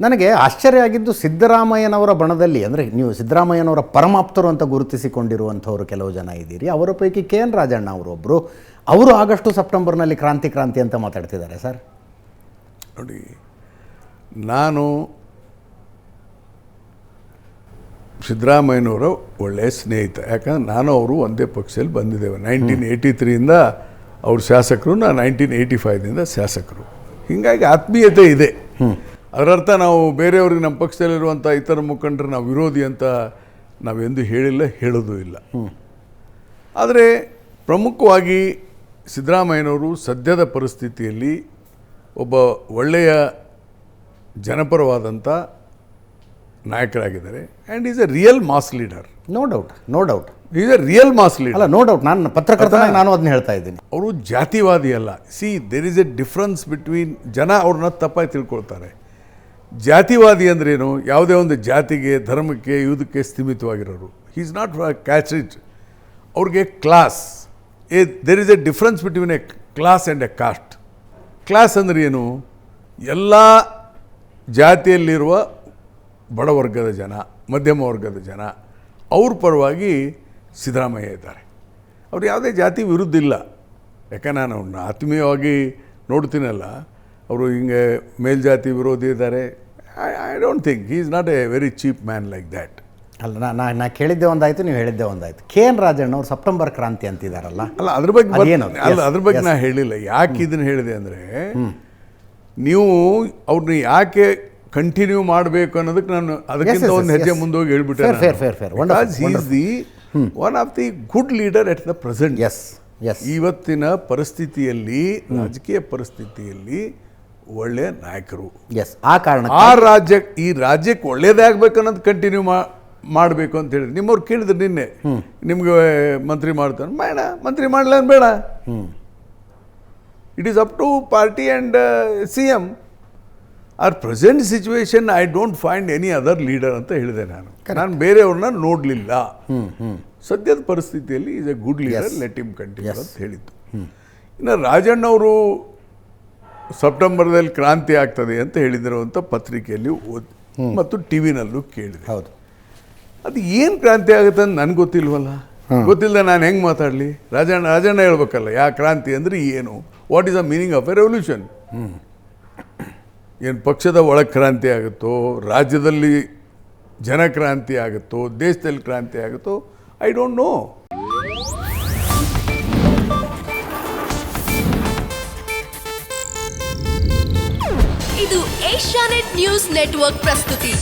ನನಗೆ ಆಶ್ಚರ್ಯ ಆಗಿದ್ದು ಸಿದ್ದರಾಮಯ್ಯನವರ ಬಣದಲ್ಲಿ, ಅಂದರೆ ನೀವು ಸಿದ್ದರಾಮಯ್ಯನವರ ಪರಮಾಪ್ತರು ಅಂತ ಗುರುತಿಸಿಕೊಂಡಿರುವಂಥವರು ಕೆಲವು ಜನ ಇದ್ದೀರಿ. ಅವರ ಪೈಕಿ ಕೆ ಎನ್ ರಾಜಣ್ಣ ಅವರೊಬ್ಬರು. ಅವರು ಆಗಸ್ಟು ಸೆಪ್ಟೆಂಬರ್ನಲ್ಲಿ ಕ್ರಾಂತಿ ಅಂತ ಮಾತಾಡ್ತಿದ್ದಾರೆ ಸರ್. ನೋಡಿ, ನಾನು ಸಿದ್ದರಾಮಯ್ಯನವರ ಒಳ್ಳೆಯ ಸ್ನೇಹಿತ. ಯಾಕಂದ್ರೆ ನಾನು ಅವರು ಒಂದೇ ಪಕ್ಷದಲ್ಲಿ ಬಂದಿದ್ದೇವೆ. 1983ಇಂದ ಅವ್ರ ಶಾಸಕರು, ನಾನು 1985ದಿಂದ ಶಾಸಕರು. ಹೀಗಾಗಿ ಆತ್ಮೀಯತೆ ಇದೆ. ಅದರರ್ಥ ನಾವು ಬೇರೆಯವ್ರಿಗೆ ನಮ್ಮ ಪಕ್ಷದಲ್ಲಿರುವಂಥ ಇತರ ಮುಖಂಡರು ನಾವು ವಿರೋಧಿ ಅಂತ ನಾವೆಂದೂ ಹೇಳಿಲ್ಲ, ಹೇಳೋದು ಇಲ್ಲ. ಆದರೆ ಪ್ರಮುಖವಾಗಿ ಸಿದ್ದರಾಮಯ್ಯನವರು ಸದ್ಯದ ಪರಿಸ್ಥಿತಿಯಲ್ಲಿ ಒಬ್ಬ ಒಳ್ಳೆಯ ಜನಪರವಾದಂಥ ನಾಯಕರಾಗಿದ್ದಾರೆ. And is a real mass leader. No doubt is a real mass leader. ಅಲ್ಲ, ನೋ ಡೌಟ್. ನಾನು ಪತ್ರಕರ್ತನಾಗಿ ನಾನು ಅದನ್ನ ಹೇಳ್ತಾ ಇದ್ದೀನಿ. ಅವರು ಜಾತಿವಾದಿ ಅಲ್ಲ. See, there is a difference between ಜನ ಅವ್ರನ್ನ ತಪ್ಪಾಗಿ ತಿಳ್ಕೊಳ್ತಾರೆ. ಜಾತಿವಾದಿ ಅಂದ್ರೇನು? ಯಾವುದೇ ಒಂದು ಜಾತಿಗೆ, ಧರ್ಮಕ್ಕೆ, ಯುದ್ಧಕ್ಕೆ ಸ್ಥಿಮಿತವಾಗಿರೋರು. He is not catch it. ಅವ್ರಿಗೆ class, there is a difference between a class and a caste. Class ಅಂದ್ರೆ ಏನು? ಎಲ್ಲ ಜಾತಿಯಲ್ಲಿರುವ ಬಡವರ್ಗದ ಜನ, ಮಧ್ಯಮ ವರ್ಗದ ಜನ, ಅವ್ರ ಪರವಾಗಿ ಸಿದ್ದರಾಮಯ್ಯ ಇದ್ದಾರೆ. ಅವ್ರು ಯಾವುದೇ ಜಾತಿ ವಿರುದ್ಧ ಇಲ್ಲ. ಯಾಕೆ ನಾನು ಅವ್ರನ್ನ ಆತ್ಮೀಯವಾಗಿ ನೋಡ್ತೀನಲ್ಲ, ಅವರು ಹಿಂಗೆ ಮೇಲ್ಜಾತಿ ವಿರೋಧಿ ಇದ್ದಾರೆ. I don't think he is not A very cheap man like that. ಅಲ್ಲ, ನಾ ಕೇಳಿದ್ದೆ ಒಂದಾಯಿತು, ನೀವು ಹೇಳಿದ್ದೆ ಒಂದಾಯಿತು. ಕೆ ಎನ್ ರಾಜಣ್ಣ ಅವರು ಸೆಪ್ಟೆಂಬರ್ ಕ್ರಾಂತಿ ಅಂತಿದ್ದಾರಲ್ಲ. ಅಲ್ಲ, ಅದ್ರ ಬಗ್ಗೆ ನಾನು ಹೇಳಿಲ್ಲ. ಯಾಕೆ ಇದನ್ನು ಹೇಳಿದೆ ಅಂದರೆ, ನೀವು ಅವ್ರನ್ನ ಯಾಕೆ ಕಂಟಿನ್ಯೂ ಮಾಡಬೇಕು ಅನ್ನೋದಕ್ಕೆ ನಾನು ಅದಕ್ಕಿಂತ ಒಂದು ಹೆಜ್ಜೆ ಮುಂದೋಗಿ ಹೇಳ್ಬಿಟ್ಟೆ. Is the one of the good leader at the present. ಇವತ್ತಿನ ಪರಿಸ್ಥಿತಿಯಲ್ಲಿ, ರಾಜಕೀಯ ಪರಿಸ್ಥಿತಿಯಲ್ಲಿ ಒಳ್ಳೆಯ ನಾಯಕರು. ಈ ರಾಜ್ಯಕ್ಕೆ ಒಳ್ಳೇದೇ ಆಗ್ಬೇಕು ಅನ್ನೋದು ಕಂಟಿನ್ಯೂ ಮಾಡಬೇಕು ಅಂತ ಹೇಳಿದ್ರು. ನಿಮ್ಮವ್ರು ಕೇಳಿದ್ರು ನಿನ್ನೆ, ನಿಮ್ಗೆ ಮಂತ್ರಿ ಮಾಡ್ತಾನೆ, ಬೇಡ ಮಂತ್ರಿ ಮಾಡಲ ಬೇಡ. It is up to party and CM. Our present situation I don't find any other leader ಅಂತ ಹೇಳಿದೆ. ನಾನು ಬೇರೆಯವ್ರನ್ನ ನೋಡಲಿಲ್ಲ. ಸದ್ಯದ ಪರಿಸ್ಥಿತಿಯಲ್ಲಿ is a good leader, let him continue ಅಂತ ಹೇಳಿದ್ದು. ಇನ್ನು ರಾಜಣ್ಣವರು ಸೆಪ್ಟೆಂಬರ್ದಲ್ಲಿ ಕ್ರಾಂತಿ ಆಗ್ತದೆ ಅಂತ ಹೇಳಿದಿರುವಂಥ ಪತ್ರಿಕೆಯಲ್ಲಿ ಓದಿ ಮತ್ತು ಟಿವಿನಲ್ಲೂ ಕೇಳಿದೆ. ಹೌದು, ಅದು ಏನು ಕ್ರಾಂತಿ ಆಗುತ್ತೆ ಅಂತ ನನಗೆ ಗೊತ್ತಿಲ್ವಲ್ಲ. ಗೊತ್ತಿಲ್ಲದೆ ನಾನು ಹೆಂಗೆ ಮಾತಾಡಲಿ? ರಾಜಣ್ಣ ಹೇಳ್ಬೇಕಲ್ಲ, ಯಾ ಕ್ರಾಂತಿ ಅಂದರೆ ಏನು, what is the meaning of A revolution. ಏನು ಪಕ್ಷದ ಒಳಗೆ ಕ್ರಾಂತಿ ಆಗುತ್ತೋ, ರಾಜ್ಯದಲ್ಲಿ ಜನಕ್ರಾಂತಿ ಆಗುತ್ತೋ, ದೇಶದಲ್ಲಿ ಕ್ರಾಂತಿ ಆಗುತ್ತೋ, ಐ ಡೋಂಟ್ ನೋ. ಇದು ಏಷ್ಯಾನೆಟ್ ನ್ಯೂಸ್ ನೆಟ್ವರ್ಕ್ ಪ್ರಸ್ತುತಿ.